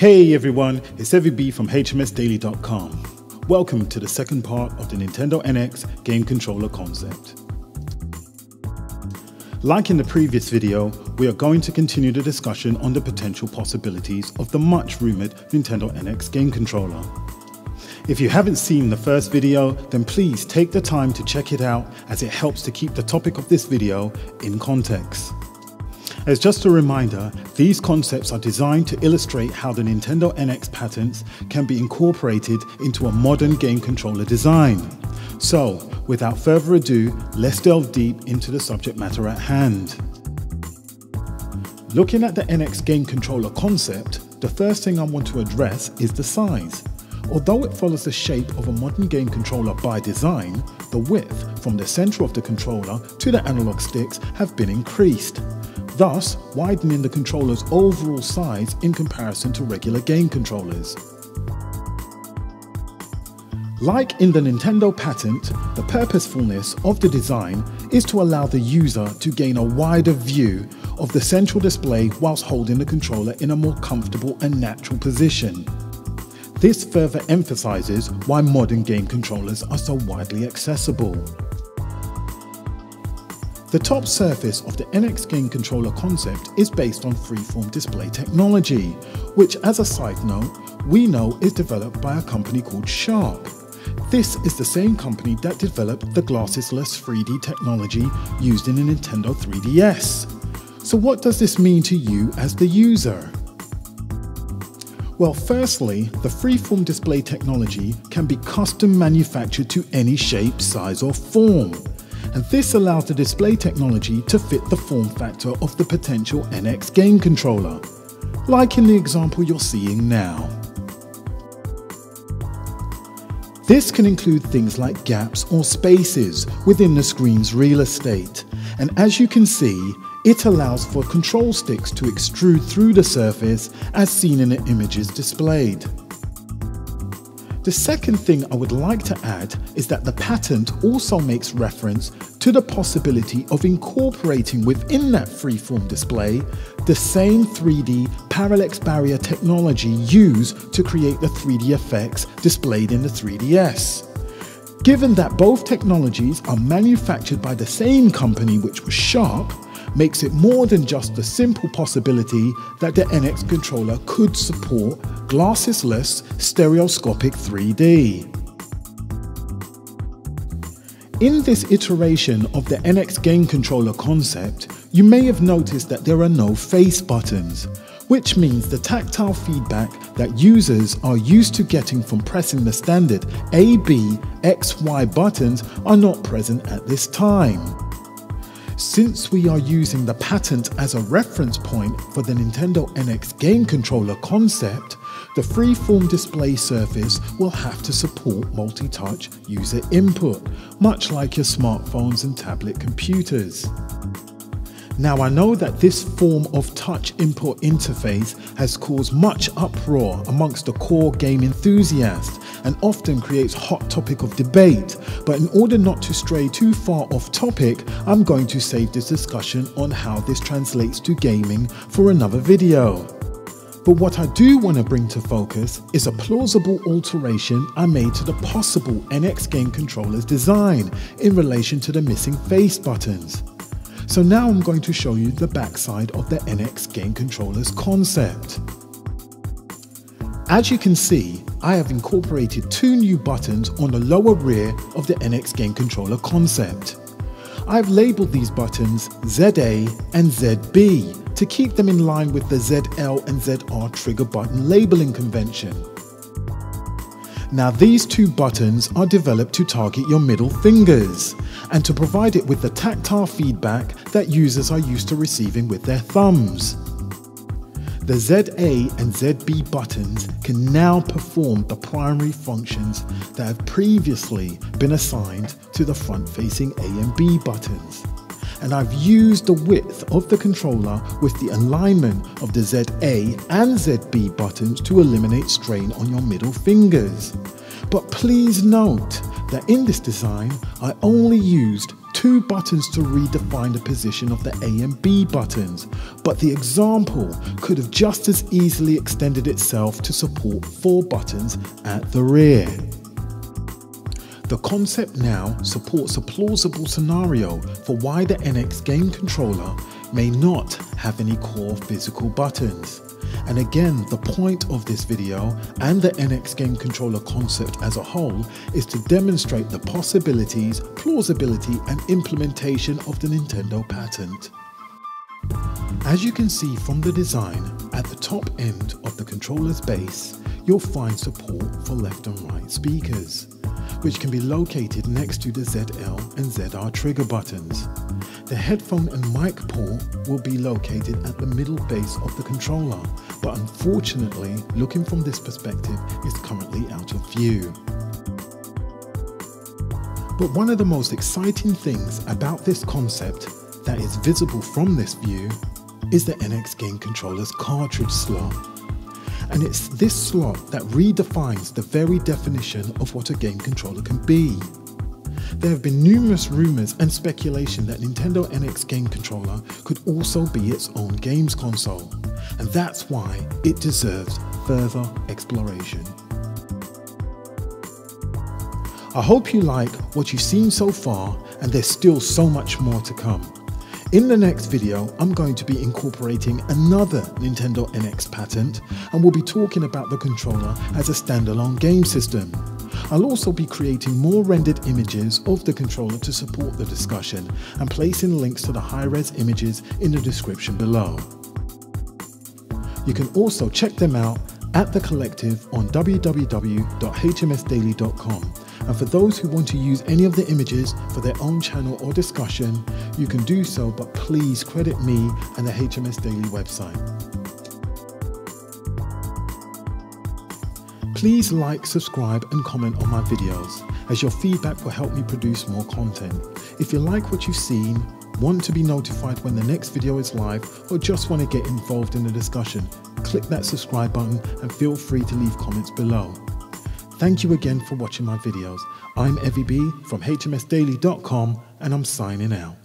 Hey everyone, it's Evie B from HMSDaily.com. Welcome to the second part of the Nintendo NX game controller concept. Like in the previous video, we are going to continue the discussion on the potential possibilities of the much-rumoured Nintendo NX game controller. If you haven't seen the first video, then please take the time to check it out, as it helps to keep the topic of this video in context. As just a reminder, these concepts are designed to illustrate how the Nintendo NX patents can be incorporated into a modern game controller design. So, without further ado, let's delve deep into the subject matter at hand. Looking at the NX game controller concept, the first thing I want to address is the size. Although it follows the shape of a modern game controller by design, the width from the center of the controller to the analog sticks have been increased, thus widening the controller's overall size in comparison to regular game controllers. Like in the Nintendo patent, the purposefulness of the design is to allow the user to gain a wider view of the central display whilst holding the controller in a more comfortable and natural position. This further emphasizes why modern game controllers are so widely accessible. The top surface of the NX game controller concept is based on Freeform display technology, which, as a side note, we know is developed by a company called Sharp. This is the same company that developed the glassesless 3D technology used in the Nintendo 3DS. So what does this mean to you as the user? Well, firstly, the Freeform display technology can be custom manufactured to any shape, size or form. And this allows the display technology to fit the form factor of the potential NX game controller, like in the example you're seeing now. This can include things like gaps or spaces within the screen's real estate, and as you can see, it allows for control sticks to extrude through the surface as seen in the images displayed. The second thing I would like to add is that the patent also makes reference to the possibility of incorporating within that freeform display the same 3D parallax barrier technology used to create the 3D effects displayed in the 3DS. Given that both technologies are manufactured by the same company, which was Sharp, makes it more than just the simple possibility that the NX controller could support glassesless stereoscopic 3D. In this iteration of the NX game controller concept, you may have noticed that there are no face buttons, which means the tactile feedback that users are used to getting from pressing the standard A, B, X, Y buttons are not present at this time. Since we are using the patent as a reference point for the Nintendo NX game controller concept, the freeform display surface will have to support multi-touch user input, much like your smartphones and tablet computers. Now, I know that this form of touch input interface has caused much uproar amongst the core game enthusiasts and often creates hot topic of debate, but in order not to stray too far off topic, I'm going to save this discussion on how this translates to gaming for another video. But what I do want to bring to focus is a plausible alteration I made to the possible NX game controller's design in relation to the missing face buttons. So now I'm going to show you the backside of the NX game controller's concept. As you can see, I have incorporated two new buttons on the lower rear of the NX game controller concept. I've labeled these buttons ZA and ZB to keep them in line with the ZL and ZR trigger button labeling convention. Now, these two buttons are developed to target your middle fingers and to provide it with the tactile feedback that users are used to receiving with their thumbs. The ZA and ZB buttons can now perform the primary functions that have previously been assigned to the front-facing A and B buttons. And I've used the width of the controller with the alignment of the ZA and ZB buttons to eliminate strain on your middle fingers. But please note that in this design, I only used 2 buttons to redefine the position of the A and B buttons, but the example could have just as easily extended itself to support 4 buttons at the rear. The concept now supports a plausible scenario for why the NX game controller may not have any core physical buttons. And again, the point of this video and the NX game controller concept as a whole is to demonstrate the possibilities, plausibility and implementation of the Nintendo patent. As you can see from the design, at the top end of the controller's base, you'll find support for left and right speakers, which can be located next to the ZL and ZR trigger buttons. The headphone and mic port will be located at the middle base of the controller, but unfortunately, looking from this perspective, is currently out of view. But one of the most exciting things about this concept that is visible from this view is the NX game controller's cartridge slot. And it's this slot that redefines the very definition of what a game controller can be. There have been numerous rumors and speculation that Nintendo NX game controller could also be its own games console, and that's why it deserves further exploration. I hope you like what you've seen so far, and there's still so much more to come. In the next video, I'm going to be incorporating another Nintendo NX patent, and we'll be talking about the controller as a standalone game system. I'll also be creating more rendered images of the controller to support the discussion and placing links to the high-res images in the description below. You can also check them out at The Collective on www.hmsdaily.com. And for those who want to use any of the images for their own channel or discussion, you can do so, but please credit me and the HMS Daily website. Please like, subscribe and comment on my videos, as your feedback will help me produce more content. If you like what you've seen, want to be notified when the next video is live, or just want to get involved in the discussion, click that subscribe button and feel free to leave comments below. Thank you again for watching my videos. I'm Evie B from HMSDaily.com and I'm signing out.